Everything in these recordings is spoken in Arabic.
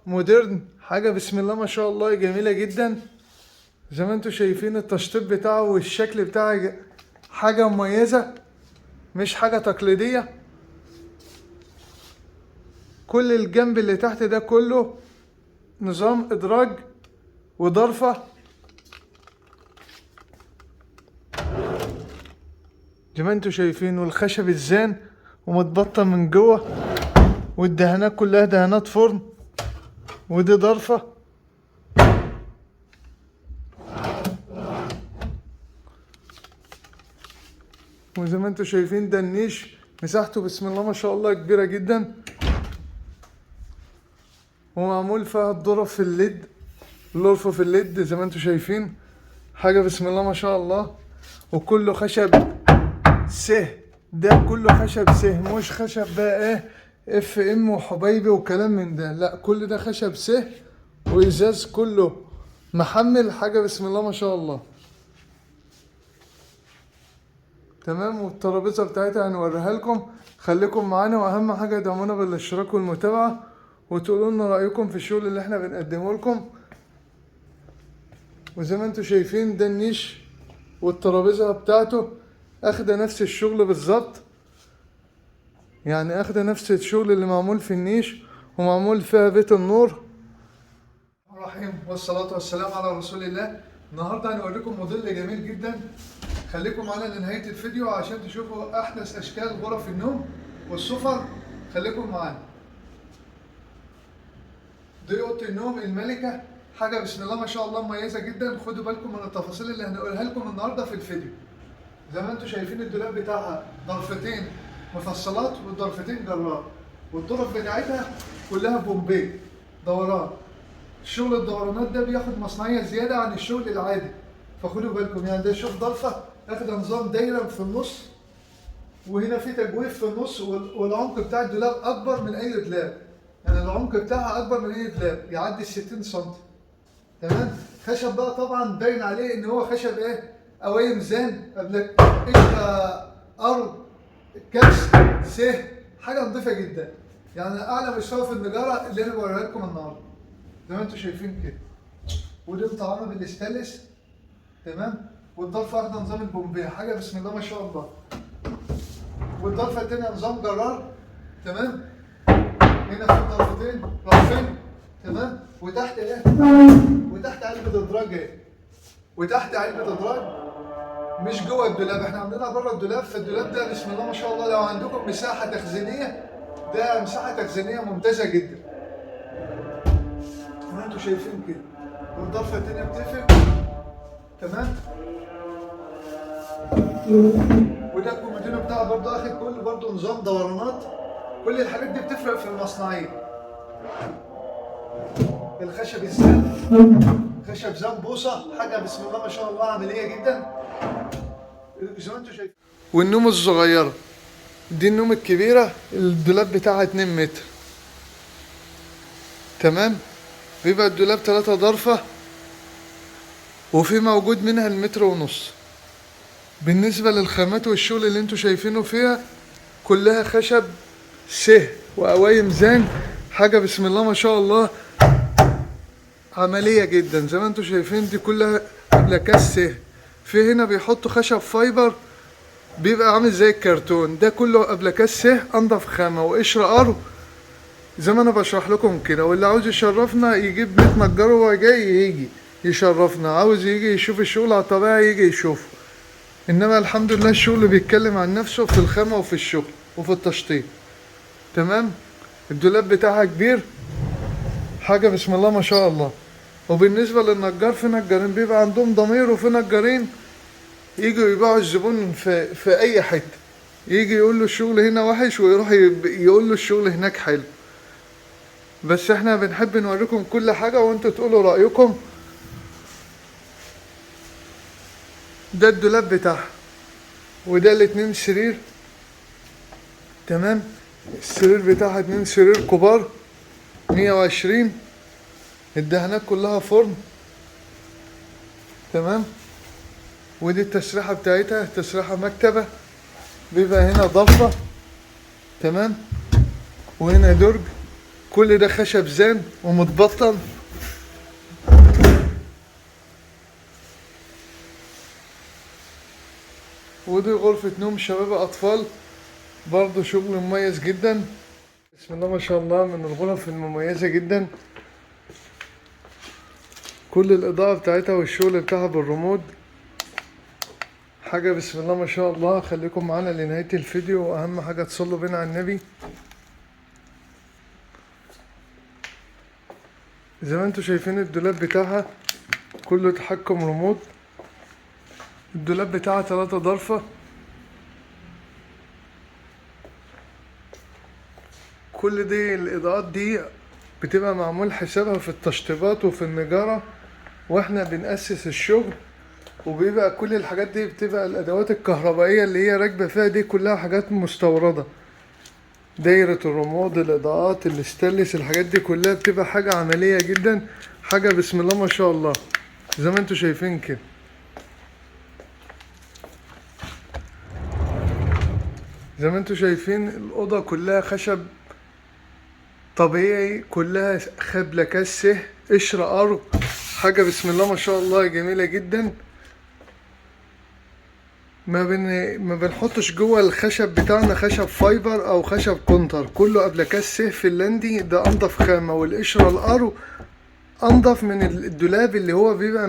مودرن، حاجة بسم الله ما شاء الله جميلة جدا. زي ما انتوا شايفين التشطيب بتاعه والشكل بتاعه حاجة مميزة، مش حاجة تقليدية. كل الجنب اللي تحت ده كله نظام ادراج وضرفة، زي ما انتوا شايفين، والخشب الزان ومتبطن من جوه، والدهانات كلها دهانات فرن، ودي ضرفة. وزي ما انتوا شايفين ده النيش، مساحته بسم الله ما شاء الله كبيرة جدا، ومعمول فيها الظرف في الليد، الغرفة في الليد زي ما انتوا شايفين. حاجة بسم الله ما شاء الله، وكله خشب سه. ده كله خشب سه، مش خشب بقى ايه اف ام وحبايبي وكلام من ده، لا كل ده خشب سه وازاز كله محمل. حاجة بسم الله ما شاء الله. تمام. والترابيزة بتاعتها هنوريها لكم، خليكم معانا، واهم حاجة دعمونا بالاشتراك والمتابعة، وتقولوا لنا رأيكم في الشغل اللي احنا بنقدمه لكم. وزي ما انتوا شايفين ده النيش والترابيزة بتاعته اخده نفس الشغل بالظبط، يعني اخده نفس الشغل اللي معمول في النيش ومعمول فيها بيت النور. الرحيم والصلاة والسلام على رسول الله. النهاردة هنوريكم موديل جميل جدا، خليكم معانا لنهاية الفيديو عشان تشوفوا احدث اشكال غرف النوم والسفر. خليكم معانا. دي اوضة النوم الملكة، حاجة بسم الله ما شاء الله مميزة جدا. خدوا بالكم من التفاصيل اللي هنقولها لكم النهاردة في الفيديو. زي ما انتوا شايفين الدولاب بتاعها ضرفتين مفصلات والضرفتين جرار، والضرف بتاعتها كلها بومبي دوران. شغل الدورانات ده بياخد مصنعية زيادة عن الشغل العادي، فخدوا بالكم. يعني ده شوف ضرفة اخد نظام دايرة في النص، وهنا في تجويف في النص، والعمق بتاع الدولاب اكبر من اي دولاب، يعني العمق بتاعها اكبر من اي دولاب يعدي 60 سم. تمام. خشب بقى طبعا باين عليه ان هو خشب ايه، قوايم زان، قبل قشره ارض كبس سه، حاجه نظيفه جدا، يعني اعلى مستوى في النجاره اللي انا بوريها لكم النهارده زي ما انتم شايفين كده. ودي مطعمه بالاستانلس. تمام. والضرفه واخده نظام البومبيه، حاجه بسم الله ما شاء الله. والضرفه الثانيه نظام جرار. تمام. هنا في ضرفتين رفين. تمام. وتحت ايه، وتحت علبه ادراج ايه، وتحت علبه ادراج مش جوه الدولاب، احنا عاملينها بره الدولاب. فالدولاب ده بسم الله ما شاء الله لو عندكم مساحه تخزينيه، ده مساحه تخزينيه ممتازه جدا زي ما انتم شايفين كده. والضرفه الثانيه بتقفل. تمام. وده الكومودينو بتاعه برضه اخد كل برضه نظام دورانات. كل الحاجات دي بتفرق في المصنعيه. الخشب الزان، خشب زان بوصه، حاجه بسم الله ما شاء الله عمليه جدا زي ما انتم شايفين. والنوم الصغيره دي النوم الكبيره، الدولاب بتاعها 2 متر. تمام. بيبقى الدولاب 3 ضرفه، وفي موجود منها المتر ونص. بالنسبه للخامات والشغل اللي انتم شايفينه فيها كلها خشب سه وقوايم زان، حاجه بسم الله ما شاء الله عمليه جدا. زي ما انتم شايفين دي كلها ابلكاس سه. في هنا بيحطوا خشب فايبر بيبقى عامل زي الكرتون، ده كله ابلكاس سه انضف خامه وقشر ارو زي ما انا بشرح لكم كده. واللي عاوز يشرفنا يجيب بيت نجار وهو جاي يجي يشرفنا، عاوز يجي يشوف الشغل على الطبيعه يجي يشوفه. انما الحمد لله الشغل بيتكلم عن نفسه في الخامه وفي الشغل وفي التشطيب. تمام. الدولاب بتاعها كبير، حاجه بسم الله ما شاء الله. وبالنسبه للنجار، في نجارين بيبقى عندهم ضمير، وفي نجارين يجوا يبيعوا الزبون في اي حته، يجي يقول له الشغل هنا وحش ويروح يقول له الشغل هناك حلو. بس احنا بنحب نوريكم كل حاجه وانتوا تقولوا رايكم. ده الدولاب بتاعها، وده الاتنين سرير. تمام. السرير بتاعها 2 سرير كبار 120. الدهانات كلها فرن. تمام. ودي التسريحة بتاعتها، تسريحة مكتبة، بيبقى هنا ضلفة. تمام. وهنا درج، كل ده خشب زان ومتبطن. ودي غرفة نوم شباب أطفال، برضو شغل مميز جدا. بسم الله ما شاء الله، من الغرف المميزة جدا. كل الإضاءة بتاعتها والشغل بتاعها بالريموت، حاجة بسم الله ما شاء الله. خليكم معانا لنهاية الفيديو، وأهم حاجة تصلوا بينا على النبي. زي ما انتوا شايفين الدولاب بتاعها كله تحكم ريموت. الدولاب بتاعها 3 ضرفة. كل دي الإضاءات دي بتبقى معمول حسابها في التشطيبات وفي النجارة واحنا بنأسس الشغل. وبيبقى كل الحاجات دي بتبقى الأدوات الكهربائية اللي هي راكبة فيها دي كلها حاجات مستوردة. دايرة الرماد، الإضاءات، الاستانلس، الحاجات دي كلها بتبقى حاجة عملية جدا، حاجة بسم الله ما شاء الله زي ما انتوا شايفين كده. زي ما انتوا شايفين الأوضة كلها خشب طبيعي، كلها خبلة كسه قشرة أرض، حاجة بسم الله ما شاء الله جميلة جدا. ما بنحطش جوه الخشب بتاعنا خشب فايبر او خشب كونتر، كله ابلكاس سيه فنلندي، ده انضف خامة. والقشرة الارو انضف من الدولاب اللي هو بيبقى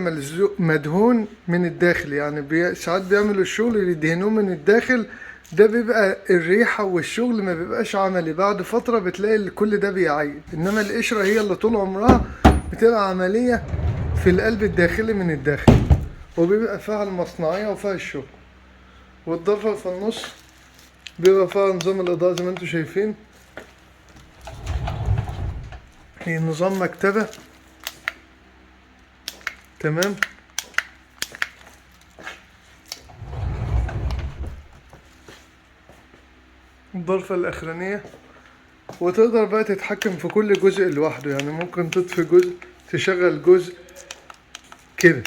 مدهون من الداخل، يعني ساعات بيعملوا الشغل يدهنوه من الداخل، ده بيبقى الريحة والشغل ما بيبقاش عملي، بعد فترة بتلاقي كل ده بيعيد. انما القشرة هي اللي طول عمرها بتبقى عملية في القلب الداخلي من الداخل، وبيبقى فيها المصنعية وفيها الشغل. والضرفة في النص بيبقى فيها نظام الإضاءة زي ما انتوا شايفين، هي نظام مكتبة. تمام. الضرفة الأخرانية، وتقدر بقى تتحكم في كل جزء لوحده، يعني ممكن تطفي جزء تشغل جزء كده.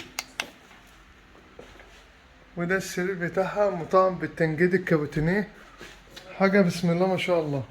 وده السرير بتاعها مطعم بالتنجيد الكابوتينيه، حاجة بسم الله ما شاء الله.